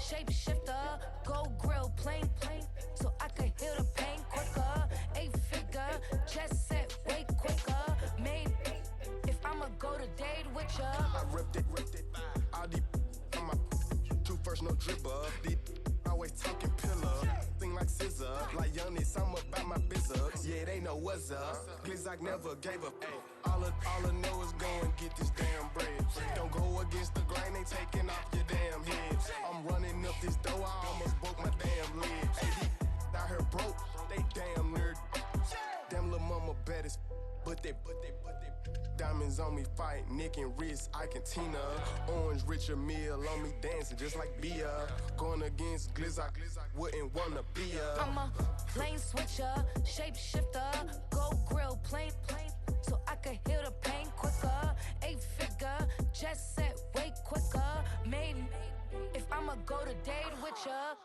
Shapeshifter, go grill, plain, so I could heal the pain quicker. 8-figure, chest set way quicker. Made if I'ma go to date with ya. I ripped it. All these on my two first, no dribble. These always talking pillar. Thing like scissor. Like youngest, I'm about my business. Yeah, they know what's up. Glizzock never gave up. All I know is go and get this damn bread. Don't go against the grain, they taking off your damn head. I'm running up this door, I almost broke my damn leg. Hey, these out here broke, they damn near. Damn little mama bad as but they diamonds on me fight, neck and wrist, I can Tina. Orange Richard Mill on me dancing just like Bia. Going against Glizzock, wouldn't wanna be a. I'm a lane switcher, shapeshifter, go grill, plain, so I could heal the pain quicker. 8-figure, chest set way quicker. Made if I'ma go to date with ya.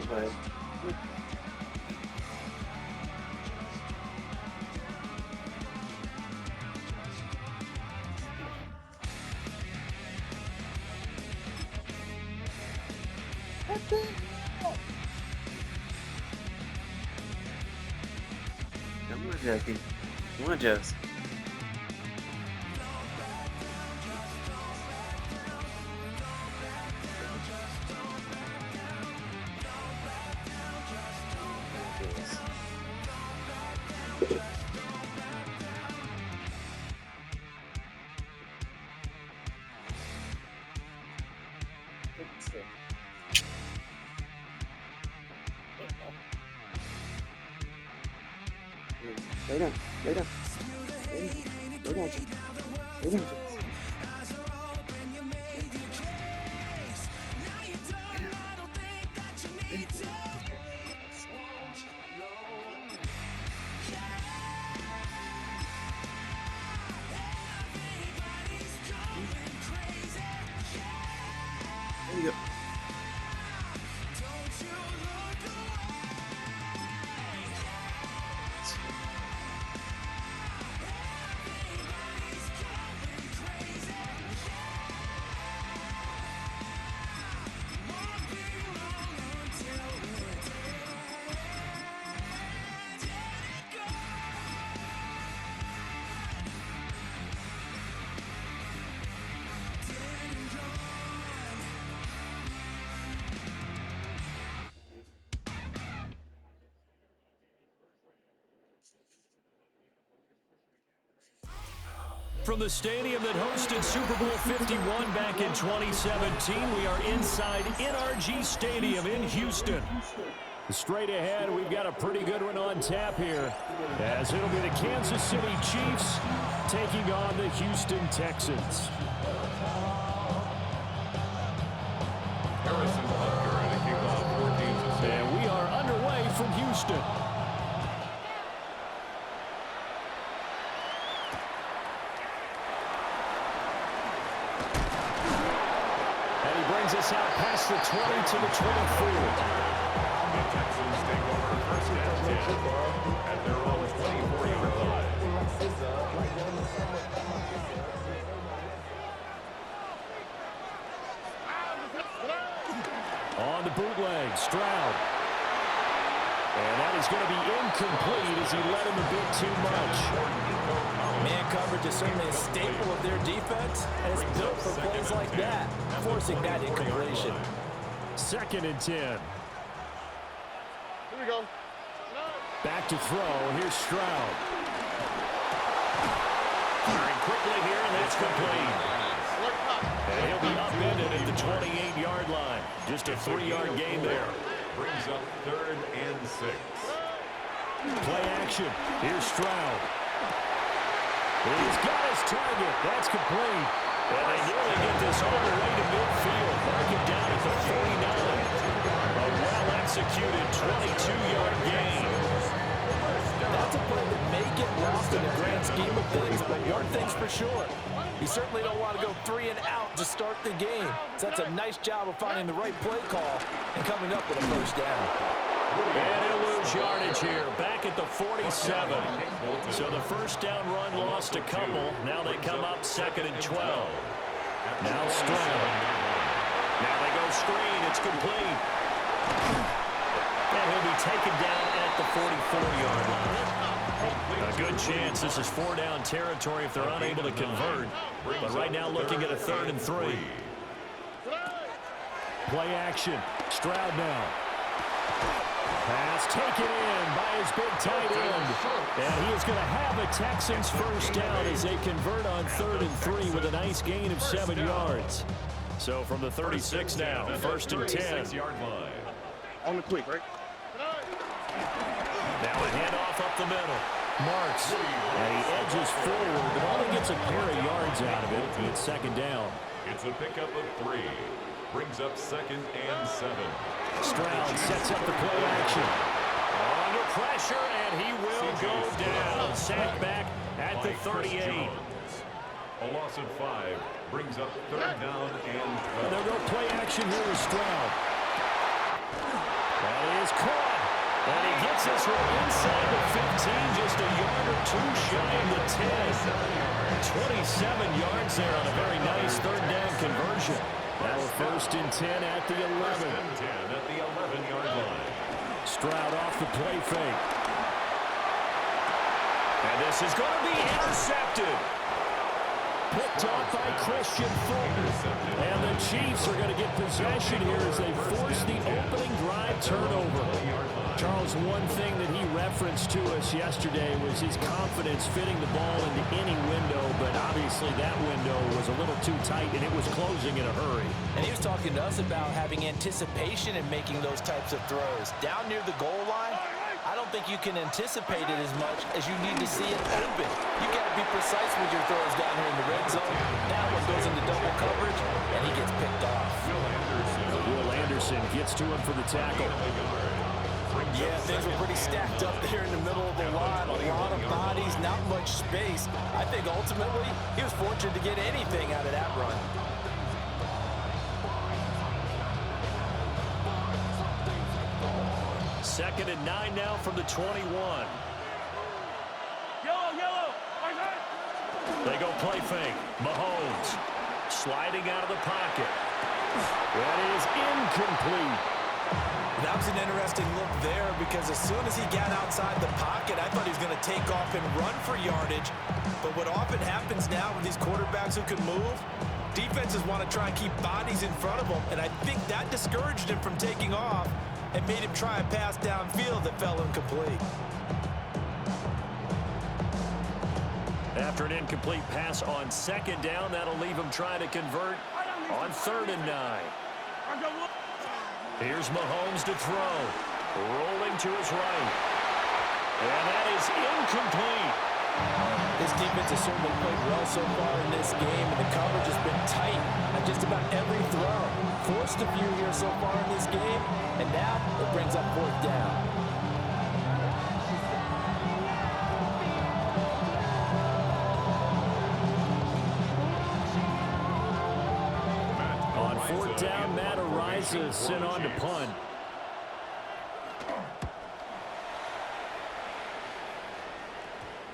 Vai. Vamos ver aqui. Uma jazz. Đấy nào, đấy nào, đấy nào chị, đấy nào chị. There you go. From the stadium that hosted Super Bowl 51 back in 2017, we are inside NRG Stadium in Houston. Straight ahead, we've got a pretty good one on tap here, as it'll be the Kansas City Chiefs taking on the Houston Texans. And we are underway from Houston. And he brings us out past the 20 to the 24. The Texans take over first and 10 at their own 24-yard line. On the bootleg, Stroud. And that is going to be incomplete as he led him a bit too much. Man coverage is certainly a staple of their defense, and it's built for plays like that, forcing that incompletion. 2nd and 10. Here we go. Back to throw. Here's Stroud. Firing quickly here, and that's complete. And he'll be upended at the 28-yard line. Just a 3-yard gain there. Brings up 3rd and 6. Play action. Here's Stroud. He's got his target. That's complete. And they nearly get this all the way to midfield. Mark it down at the 49. A well-executed 22-yard gain. That's a play that may get lost in the grand scheme of things, but one thing's for sure. You certainly don't want to go 3 and out to start the game. So that's a nice job of finding the right play call and coming up with a first down. And he'll lose yardage here, back at the 47. So the first down run lost a couple. Now they come up 2nd and 12. Now Stroud. Now they go screen. It's complete. And he'll be taken down at the 44-yard line. A good chance this is 4-down territory if they're unable to convert. But right now looking at a 3rd and 3. Play action. Stroud now. Pass taken in by his big tight end. And he is going to have a Texans first down as they convert on 3rd and 3 with a nice gain of 7 yards. So from the 36 now, 1st and 10. On the quick, right? Now a handoff up the middle. Marks. And he edges forward, but only gets a pair of yards out of it. It's 2nd down. It's a pickup of 3. Brings up 2nd and 7. Stroud sets up the play action. Under pressure, and he will go down. Sacked back at the 38. A loss of 5 brings up 3rd down and 12. They'll go play action here with Stroud. That is caught. And he gets this one inside the 15, just a yard or 2 shy of the 10. 27 yards there on a very nice 3rd down conversion. Now a 1st and 10 at the 11. 1st and 10 at the 11-yard line. Stroud off the play fake. And this is going to be intercepted. Picked off by Christian Fulton. And the Chiefs are going to get possession here as they force the opening drive turnover. Charles, one thing that he referenced to us yesterday was his confidence fitting the ball into any window, but obviously that window was a little too tight and it was closing in a hurry. And he was talking to us about having anticipation in making those types of throws. Down near the goal line, I don't think you can anticipate it as much as you need to see it open. You got to be precise with your throws down here in the red zone. That one goes into double coverage, and he gets picked off. Will Anderson gets to him for the tackle. Yeah, things were pretty stacked up there in the middle of the line. A lot of bodies, not much space. I think ultimately he was fortunate to get anything out of that run. Second and 9 now from the 21. Yellow. They go play fake. Mahomes sliding out of the pocket. That is incomplete. That was an interesting look there because as soon as he got outside the pocket, I thought he was going to take off and run for yardage. But what often happens now with these quarterbacks who can move, defenses want to try and keep bodies in front of them, and I think that discouraged him from taking off and made him try a pass downfield that fell incomplete. After an incomplete pass on 2nd down, that'll leave him trying to convert on 3rd and 9. Here's Mahomes to throw. Rolling to his right. And that is incomplete. This defense has certainly played well so far in this game, and the coverage has been tight on just about every throw. Forced a few here so far in this game, and now it brings up 4th down. On 4th down, Matt Ariza sent on to punt.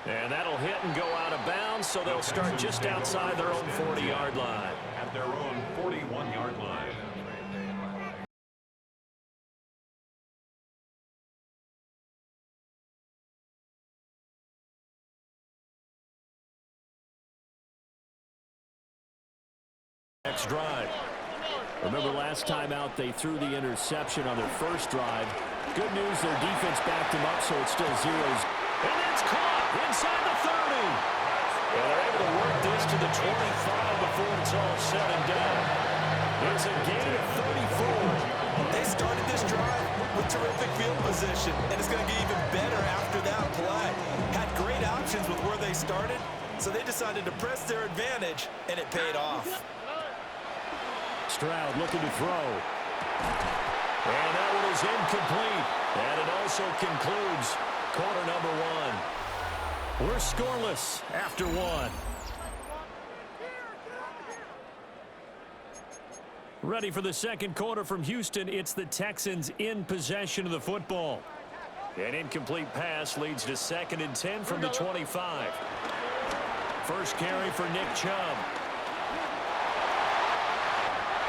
And that'll hit and go out of bounds, so they'll start just outside their own 40-yard line. At their own 41-yard line. Next drive. Remember last time out they threw the interception on their first drive. Good news, their defense backed them up, so it's still 0-0. And it's caught inside the 30. And they're able to work this to the 25 before it's all said and done. It's a gain of 34. They started this drive with terrific field position, and it's going to get even better after that play. Had great options with where they started, so they decided to press their advantage, and it paid off. Stroud looking to throw. And that one is incomplete. And it also concludes quarter number 1. We're scoreless after 1. Ready for the second quarter from Houston. It's the Texans in possession of the football. An incomplete pass leads to 2nd and 10 from the 25. First carry for Nick Chubb.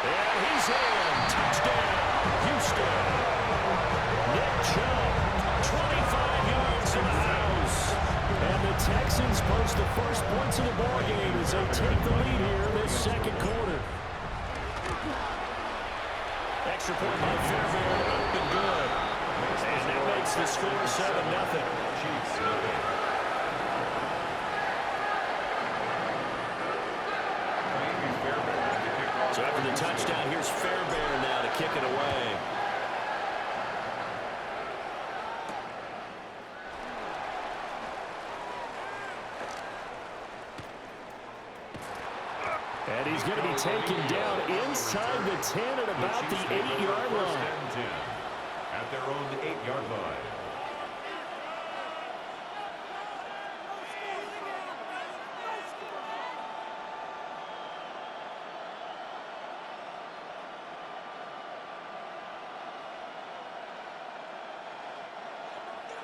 And he's in. Touchdown, Houston. Nick Chubb, 25 yards to the house. And the Texans post the first points of the ballgame as they take the lead here in this second quarter. Extra point by Fairbairn, up and good. And that makes the score 7-0. Chiefs nothing. So after the touchdown, here's Fairbairn now to kick it away. And he's going to be taken down inside the 10 at about the 8-yard line. At their own 8-yard line.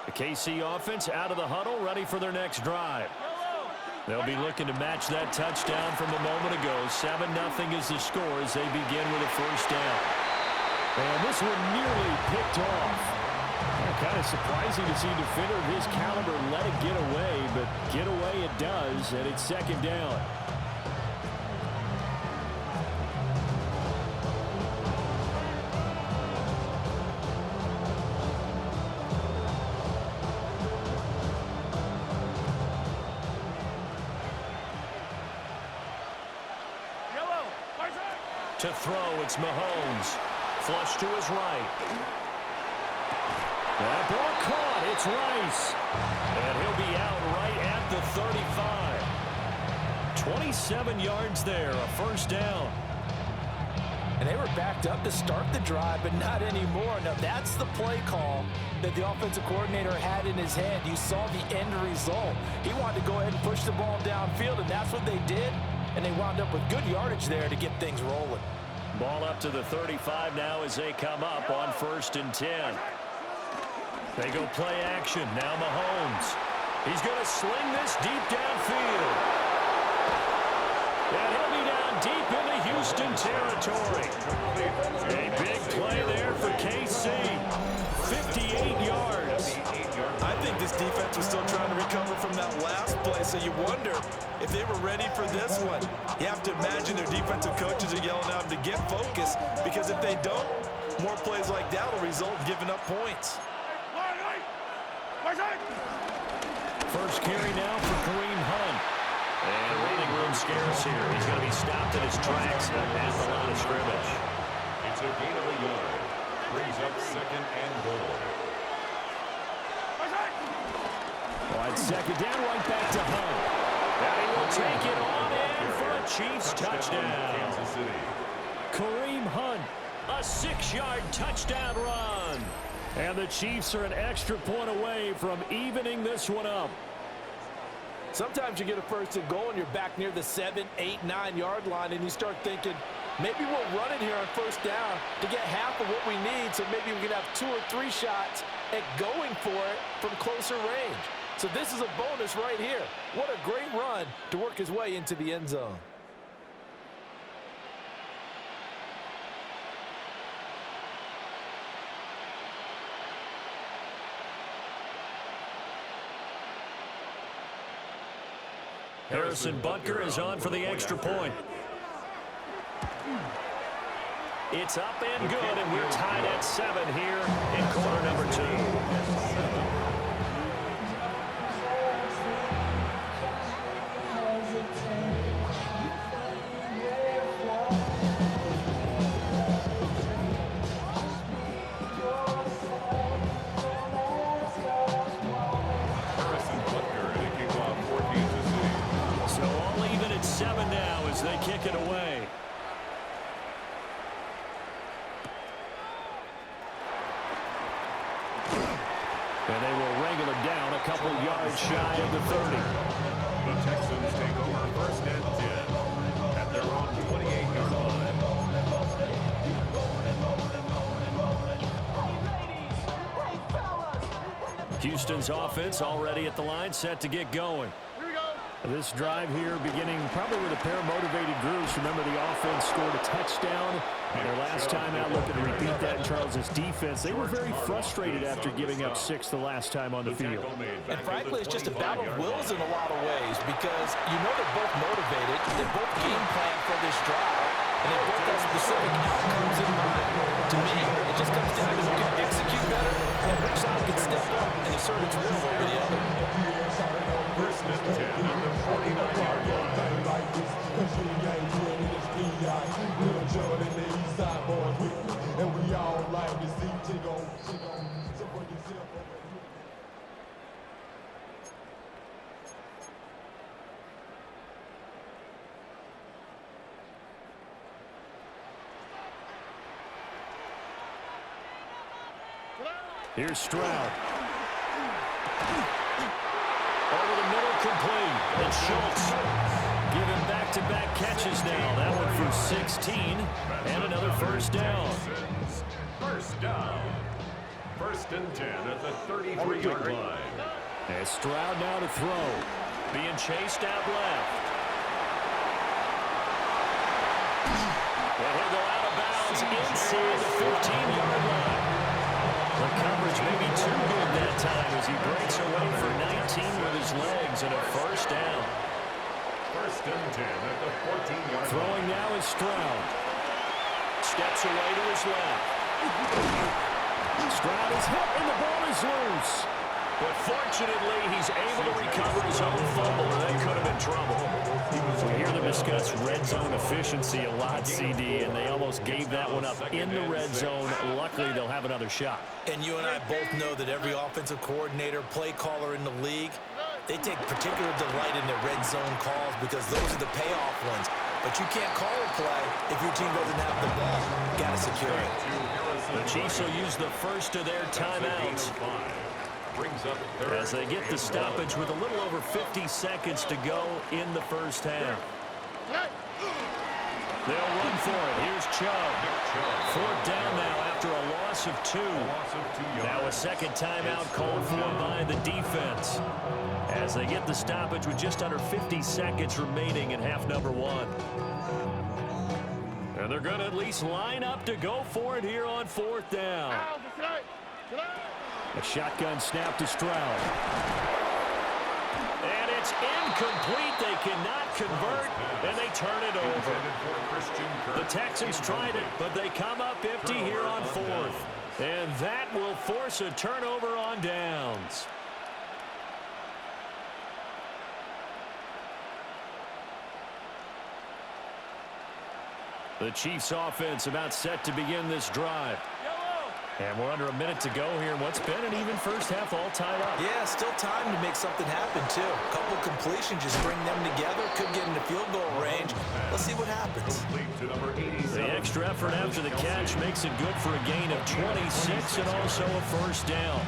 The KC offense out of the huddle, ready for their next drive. They'll be looking to match that touchdown from a moment ago. 7-0 is the score as they begin with a first down. And this one nearly picked off. Kind of surprising to see a defender of his caliber let it get away, but get away it does, and it's 2nd down. To throw, it's Mahomes. Flush to his right. That ball caught. It's Rice. And he'll be out right at the 35. 27 yards there, a first down. And they were backed up to start the drive, but not anymore. Now, that's the play call that the offensive coordinator had in his head. You saw the end result. He wanted to go ahead and push the ball downfield, and that's what they did. And they wound up with good yardage there to get things rolling. Ball up to the 35 now as they come up on 1st and 10. They go play action. Now Mahomes. He's going to sling this deep downfield. And he'll be down deep into Houston territory. A big play there for KC. 58 yards. I think this defense was still trying to recover from that last play, so you wonder if they were ready for this one. You have to imagine their defensive coaches are yelling at them to get focused, because if they don't, more plays like that will result in giving up points. First carry now for Kareem Hunt. And running room scarce here. He's going to be stopped in his tracks at the line of scrimmage. It's a gain of a yard. Brings up 2nd and goal. On 2nd down, right back to Hunt. And he will take it on in for a Chiefs touchdown. Kansas City. Kareem Hunt, a 6-yard touchdown run. And the Chiefs are an extra point away from evening this one up. Sometimes you get a 1st and goal and you're back near the 7, 8, 9-yard line and you start thinking, maybe we'll run it here on 1st down to get half of what we need, so maybe we can have 2 or 3 shots at going for it from closer range. So this is a bonus right here. What a great run to work his way into the end zone. Harrison Butker is on for the extra point. It's up and good, and we're tied at 7 here in quarter number 2. They kick it away. And they will wrangle it down a couple yards shy of the 30. The Texans take over 1st and 10 at their own 28-yard line. Houston's offense already at the line, set to get going. This drive here beginning probably with a pair of motivated groups. Remember, the offense scored a touchdown. And their last time out, looking to repeat that in Charles's defense. They were very frustrated after giving up 6 the last time on the field. And frankly, it's just a battle of wills in a lot of ways, because you know they're both motivated. They both game plan for this drive, and they both have specific outcomes in mind. To me, it just comes down to who can execute better and which side can step up and assert its will over the other. 1st and 10 on the 49-yard line. Here's Stroud. Over the middle, complete. And Schultz giving back-to-back catches now. That one for 16. And another 1st down. 1st down. 1st and 10 at the 33-yard line. And Stroud now to throw. Being chased out left. And he'll go out of bounds inside the 15-yard line. The coverage may be too good that time as he breaks away for 19 with his legs and a 1st down. 1st and 10 at the 14-yard line. Throwing now is Stroud. Steps away to his left. Stroud is hit and the ball is loose. But fortunately, he's able to recover his own fumble, or that could have been trouble. We hear them discuss red zone efficiency a lot, CD, and they almost gave that one up in the red zone. Luckily, they'll have another shot. And you and I both know that every offensive coordinator, play caller in the league, they take particular delight in their red zone calls because those are the payoff ones. But you can't call a play if your team doesn't have the ball. Got to secure it. The Chiefs will use the first of their timeouts as they get the stoppage with a little over 50 seconds to go in the 1st half. They'll run for it. Here's Chubb. 4th down now after a loss of 2. Now a 2nd timeout called for by the defense as they get the stoppage with just under 50 seconds remaining in half number 1. And they're going to at least line up to go for it here on 4th down. A shotgun snap to Stroud. And it's incomplete. They cannot convert, and they turn it over. The Texans tried it, but they come up empty here on 4th. And that will force a turnover on downs. The Chiefs offense about set to begin this drive. And we're under a minute to go here. What's been an even first half, all tied up. Yeah, still time to make something happen, too. A couple completions, just bring them together. Could get into field goal range. Let's see what happens. The extra effort after the catch makes it good for a gain of 26 and also a first down.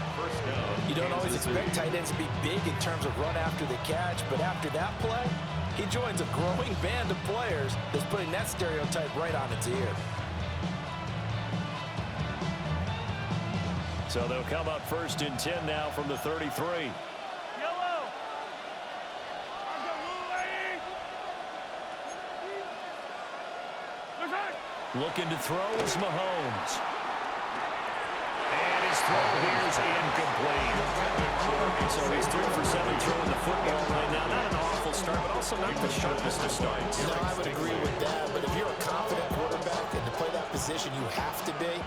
You don't always expect tight ends to be big in terms of run after the catch, but after that play, he joins a growing band of players that's putting that stereotype right on its ear. So they'll come up first and 10 now from the 33. Looking to throw is Mahomes. And his throw here is incomplete. So he's 3 for 7 throwing the football right now. Not an awful start, but also not the sharpest of starts. No, I would agree with that, but if you're a confident quarterback and to play that position you have to be,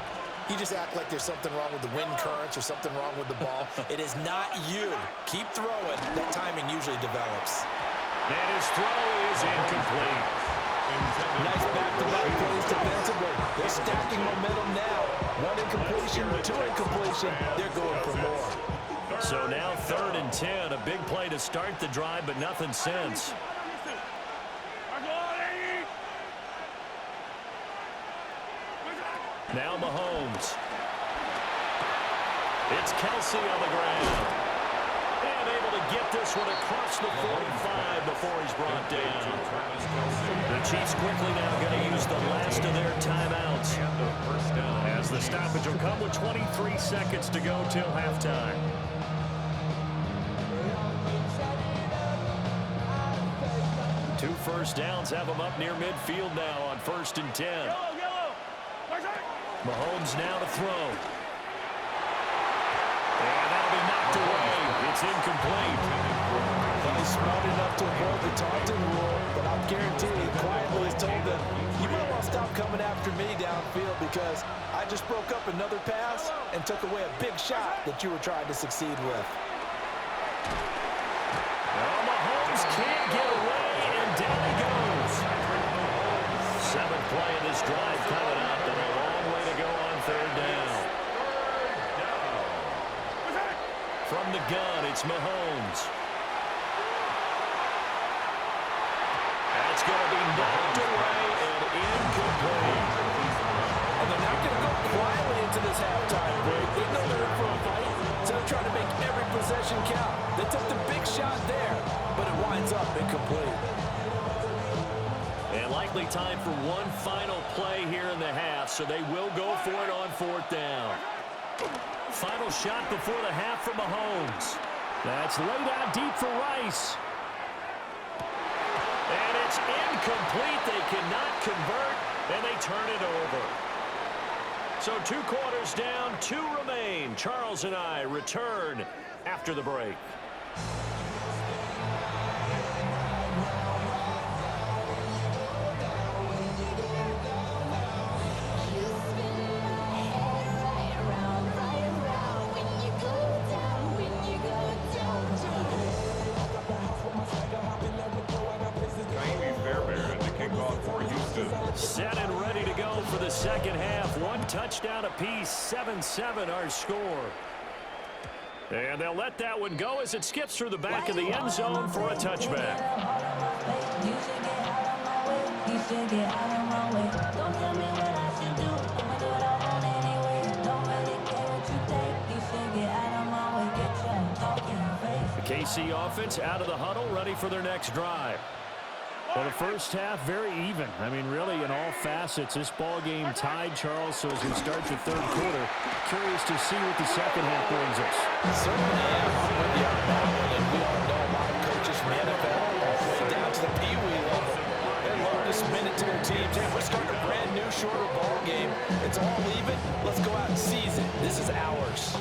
you just act like there's something wrong with the wind currents or something wrong with the ball. It is not you. Keep throwing. That timing usually develops. And his throw is incomplete. Nice back-to-back plays defensively. They're stacking momentum now. 1 incompletion, 2 incompletion. They're going for more. So now 3rd and 10. A big play to start the drive, but nothing since. Now Mahomes. It's Kelsey on the ground. And able to get this one across the 45 before he's brought down. The Chiefs quickly now going to use the last of their timeouts. As the stoppage will come with 23 seconds to go till halftime. Two first downs have them up near midfield now on 1st and 10. Mahomes now to throw. And that'll be knocked away. It's incomplete. He's smart enough to avoid the taunting rule, but I'm guaranteed quietly he's told them, you might want to stop coming after me downfield because I just broke up another pass and took away a big shot that you were trying to succeed with. Well, Mahomes can't get away, and down he goes. 7th play of this drive coming up, and a long way to go on 3rd down. From the gun, it's Mahomes. That's going to be knocked away and incomplete. And they're not going to go quietly into this halftime break. They know they're in for a fight, so they're trying to make every possession count. They took the big shot there, but it winds up incomplete. And likely time for one final play here in the half, so they will go for it on 4th down. Final shot before the half for Mahomes. That's laid out deep for Rice. And it's incomplete. They cannot convert, and they turn it over. So 2 quarters down, 2 remain. Charles and I return after the break. Set and ready to go for the second half. 1 touchdown apiece, 7-7 our score. And they'll let that one go as it skips through the back of the end zone for a touchback. The KC offense out of the huddle, ready for their next drive. Well, the first half, very even. I mean, really, in all facets, this ball game tied, Charles. So as we start the 3rd quarter, curious to see what the second half brings us. Certainly am. I'm with you on that one. And we all know a lot of coaches from the NFL all the way down to the Pee-wee level. They love to spin it to their teams. Hey, we're starting a brand new, shorter ball game. It's all even. Let's go out and seize it. This is ours.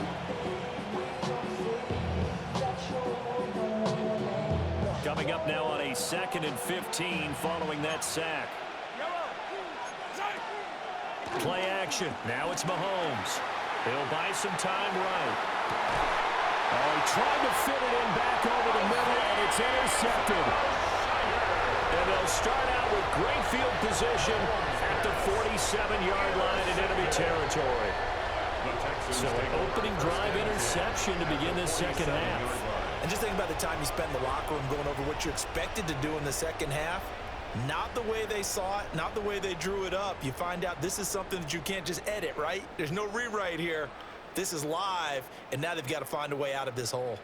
Coming up now on a 2nd and 15 following that sack. Play action. Now it's Mahomes. He'll buy some time right. Oh, he tried to fit it in back over the middle, and it's intercepted. And they'll start out with great field position at the 47-yard line in enemy territory. So an opening drive interception to begin this second half. And just think about the time you spend in the locker room going over what you're expected to do in the second half. Not the way they saw it, not the way they drew it up. You find out this is something that you can't just edit, right? There's no rewrite here. This is live, and now they've got to find a way out of this hole.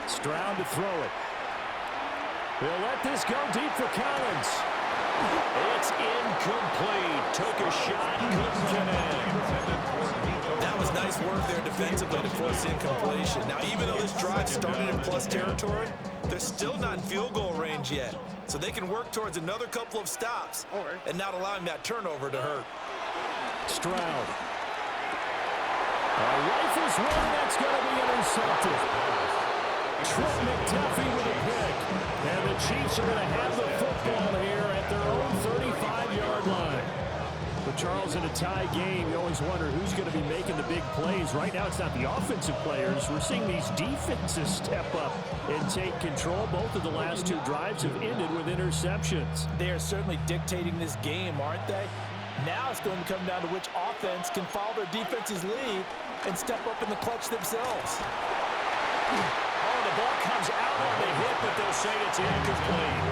Stroud to throw it. They'll let this go deep for Collins. It's incomplete. Took a shot, couldn't connect. That was nice work there defensively to force incompletion. Now, even though this drive started in plus territory, they're still not in field goal range yet. So they can work towards another couple of stops and not allowing that turnover to hurt. Stroud. Rifles one, that's going to be intercepted. Trent McDuffie with a pick. And the Chiefs are going to have the football here at their own 35-yard line. But Charles, in a tie game, you always wonder who's going to be making the big plays. Right now, it's not the offensive players. We're seeing these defenses step up and take control. Both of the last two drives have ended with interceptions. They are certainly dictating this game, aren't they? Now it's going to come down to which offense can follow their defense's lead and step up in the clutch themselves. The ball comes out on the hit, but they'll say it's incomplete.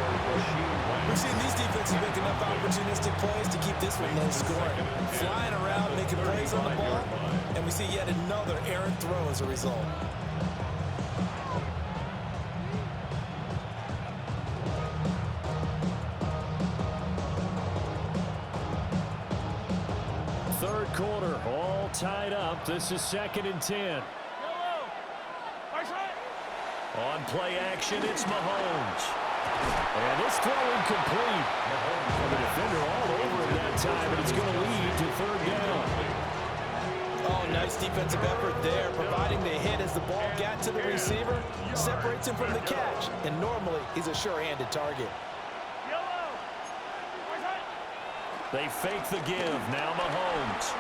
We've seen these defenses make enough opportunistic plays to keep this one low scoring. Flying around, making plays on the ball, and we see yet another errant throw as a result. Third quarter, all tied up. This is 2nd and 10. On play action, it's Mahomes. And it's throwing complete. The defender all over him that time, and it's going to lead to 3rd down. Oh, nice defensive effort there, providing the hit as the ball got to the receiver, separates him from the catch, and normally he's a sure-handed target. They fake the give. Now Mahomes.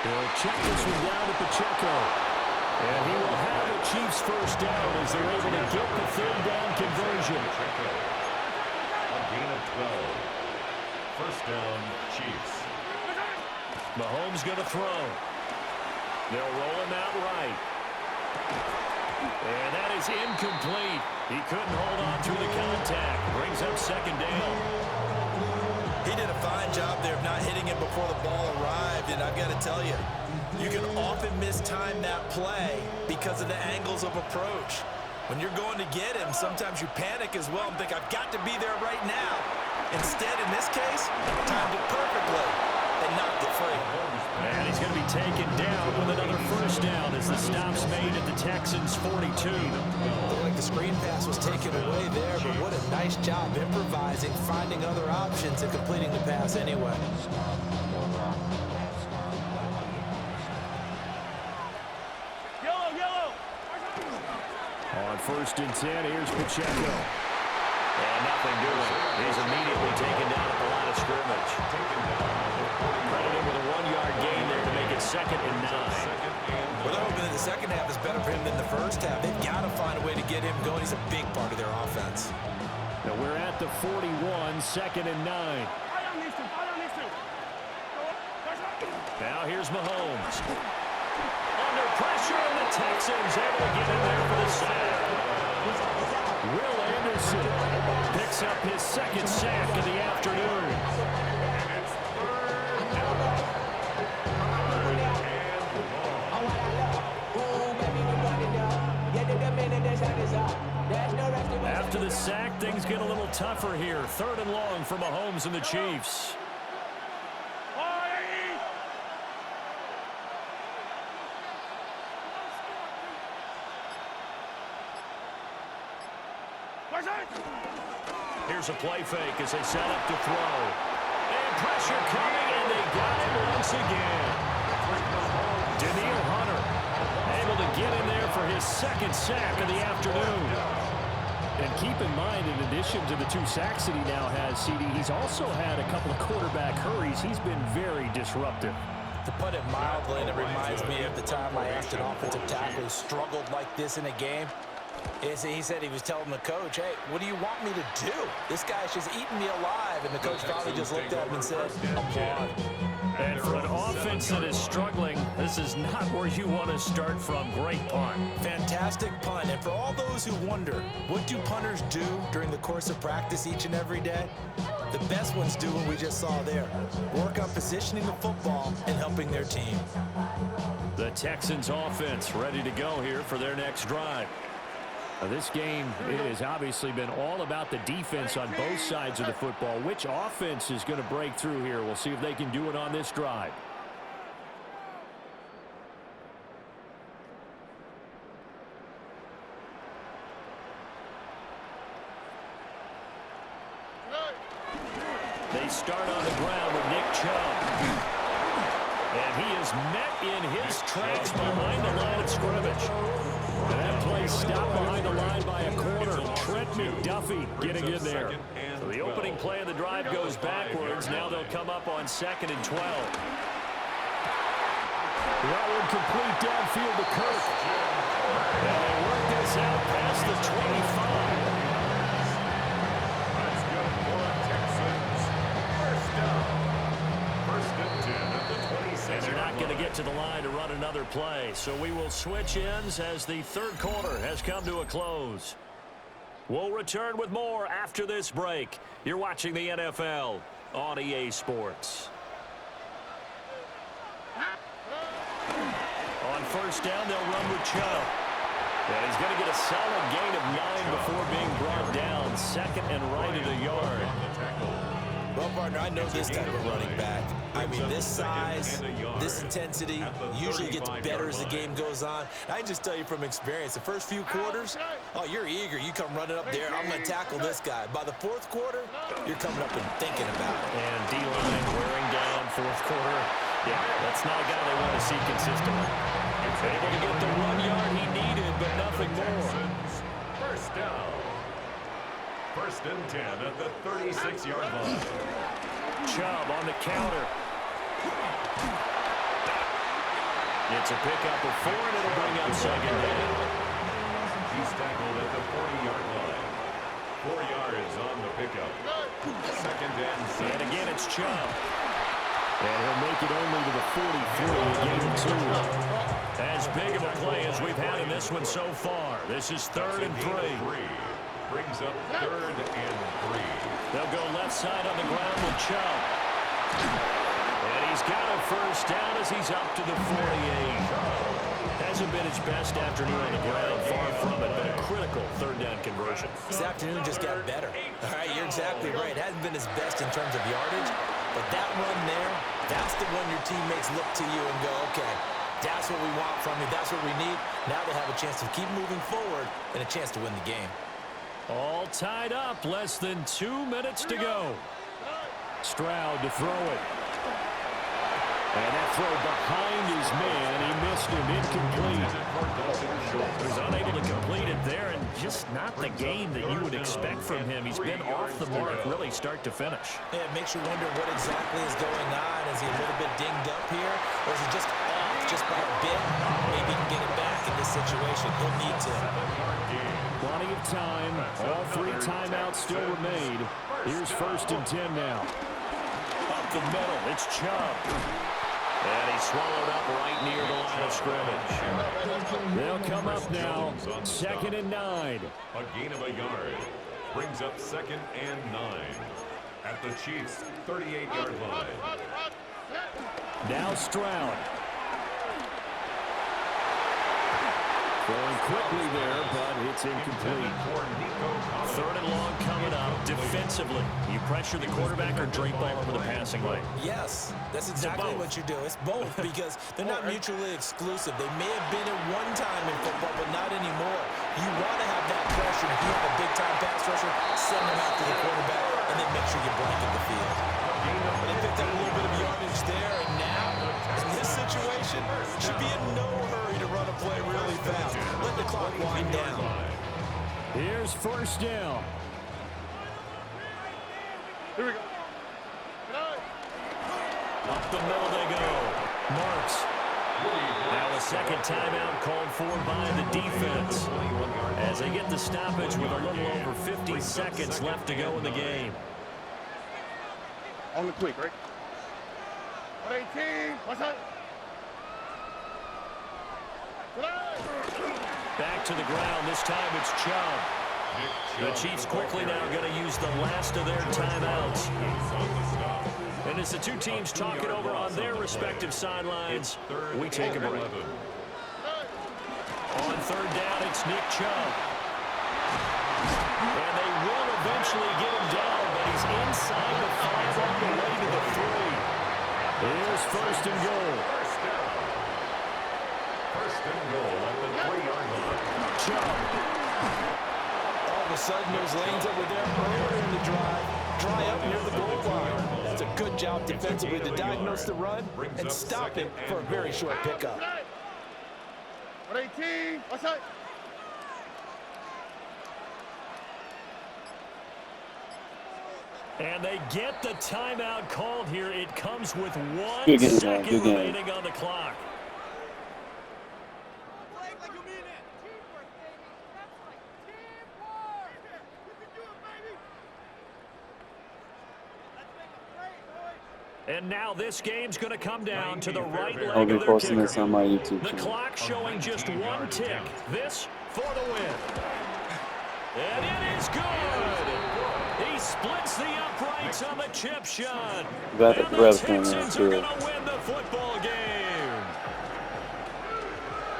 He'll check this one down to Pacheco. And he will have the Chiefs first down as they're able to get the 3rd down conversion. A gain of 12. First down, Chiefs. Mahomes going to throw. They'll roll him out right. And that is incomplete. He couldn't hold on through the contact. Brings up 2nd down. He did a fine job there of not hitting it before the ball arrived, and I've got to tell you, you can often mistime that play because of the angles of approach. When you're going to get him, sometimes you panic as well and think, I've got to be there right now. Instead, in this case, timed it perfectly and knocked it free. And he's going to be taken down with another first down as the stop's made at the Texans' 42. Looked like the screen pass was taken away there, but what a nice job improvising, finding other options, and completing the pass anyway. On 1st and 10, here's Pacheco. And nothing doing. He's immediately taken down at the line of scrimmage. Credited with a 1-yard gain there to make it 2nd and 9. Well, they're hoping that the second half is better for him than the first half. They've got to find a way to get him going. He's a big part of their offense. Now we're at the 41, 2nd and 9. Now here's Mahomes. Under pressure, and the Texans able to get in there for the sack. Will Anderson picks up his 2nd sack of the afternoon. After the sack, things get a little tougher here. 3rd and long for Mahomes and the Chiefs. Here's a play fake as they set up to throw. And pressure coming, and they got it once again. Daniil Hunter able to get in there for his 2nd sack of the afternoon. And keep in mind, in addition to the 2 sacks that he now has, CD, he's also had a couple of quarterback hurries. He's been very disruptive. To put it mildly, and it reminds me of the time I asked an offensive tackle who struggled like this in a game. He said he was telling the coach, hey, what do you want me to do? This guy's just eating me alive. And the coach probably just looked at him and said, applaud. And for an offense that is struggling, this is not where you want to start from. Great punt. Fantastic punt. And for all those who wonder, what do punters do during the course of practice each and every day? The best ones do what we just saw there. Work on positioning the football and helping their team. The Texans offense ready to go here for their next drive. Now, this game has obviously been all about the defense on both sides of the football. Which offense is going to break through here? We'll see if they can do it on this drive. They start on the ground with Nick Chubb. And he is met in his tracks behind the line of scrimmage. And that play stopped behind the line by a corner. Trent McDuffie getting in there. So the opening play of the drive goes backwards. Now they'll come up on 2nd and 12. That one complete downfield to Kirk. And they work this out past the 25. That's good for Texans. First down. First and 10 at the 26. And they're not going to get to the line to run another play. So we will switch ends as the third quarter has come to a close. We'll return with more after this break. You're watching the NFL on EA Sports. On first down, they'll run with Chubb. And he's going to get a solid gain of 9 before being brought down. 2nd and right at a yard. Well, partner, I know this type of running back. I mean, this size, this intensity usually gets better as the game goes on. I can just tell you from experience, the first few quarters, oh, you're eager. You come running up there, I'm going to tackle this guy. By the fourth quarter, you're coming up and thinking about it. And D-line wearing down fourth quarter. Yeah, that's not a guy they want to see consistently. Able to get the 1 yard he needed, but nothing more. First down. First and 10 at the 36-yard line. Chubb on the counter. It's a pickup of 4, and it'll bring up 2nd down. He's tackled at the 40-yard line. 4 yards on the pickup. 2nd and 6. And again, it's Chubb. And he'll make it only to the 43, a gain of 2. As big of a play as we've had in this one so far. This is 3rd and 3. Brings up 3rd and 3. They'll go left side on the ground with Chubb. And he's got a first down as he's up to the 48. Hasn't been his best afternoon on the ground, far from it, but a critical 3rd down conversion. This afternoon just got better. All right, you're exactly right. It hasn't been his best in terms of yardage, but that run there, that's the one your teammates look to you and go, okay, that's what we want from you. That's what we need. Now they have a chance to keep moving forward and a chance to win the game. All tied up, less than 2 minutes to go. Stroud to throw it. And that throw behind his man, he missed him, incomplete. He was unable to complete it there, and just not the game that you would expect from him. He's been off the mark, really start to finish. Yeah, it makes you wonder what exactly is going on. Is he a little bit dinged up here, or is he just off just by a bit? Maybe he can get it back in this situation. He'll need to. Plenty of time. All 3 timeouts still remain. Here's 1st and 10 now. Up the middle, it's Chubb. And he's swallowed up right near the line of scrimmage. They'll come up now, 2nd and 9. A gain of a yard. Brings up 2nd and 9. At the Chiefs' 38-yard line. Now Stroud. Going quickly there, but it's incomplete. 3rd and long coming up. Defensively, you pressure the quarterback or drape ball over the passing lane? Yes, that's exactly what you do. It's both because they're not mutually exclusive. They may have been at one time in football, but not anymore. You want to have that pressure. If you have a big-time pass rusher, send them out to the quarterback and then make sure you blanket the field. But they picked up a little bit of yardage there, and now, in this situation, should be in no hurry to run a play really fast. Let the clock wind down. Here's 1st down. Here we go. Up the middle they go. Marks. Now A second timeout called for by the defense as they get the stoppage with a little over 50 seconds left to go in the game. On the quick, right? 118. What's up? Back to the ground. This time it's Chubb. The Chiefs quickly now going to use the last of their timeouts. And as the two teams talk it over on their respective sidelines, we take a break. On third down, it's Nick Chubb. And they will eventually get him down, but he's inside the 5 on the way to the 3. Here's first and goal. First and goal at the 3-yard line. Chubb. All of a sudden, those lanes that were there earlier in the drive dry up near the goal line. That's a good job defensively to diagnose the run and stop it for a very short pickup. 118. What's up? And they get the timeout called here. It comes with 1 Good game, second good game. remaining on the clock. And now this game's going to come down to the right leg I'll be of their posting this kicker. on my YouTube The channel. clock showing just 1 tick. This for the win. And it is good. He splits the uprights on the chip shot. Got it, And the Rev's coming in Texans are too. going to win the football game.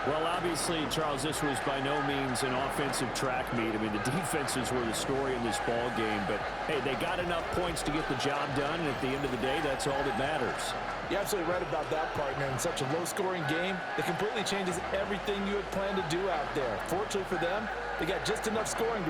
Well, obviously, Charles, this was by no means an offensive track meet. I mean, the defenses were the story in this ball game. But, hey, they got enough points to get the job done. And at the end of the day, that's all that matters. You're absolutely right about that, partner. In such a low-scoring game, it completely changes everything you had planned to do out there. Fortunately for them, they got just enough scoring to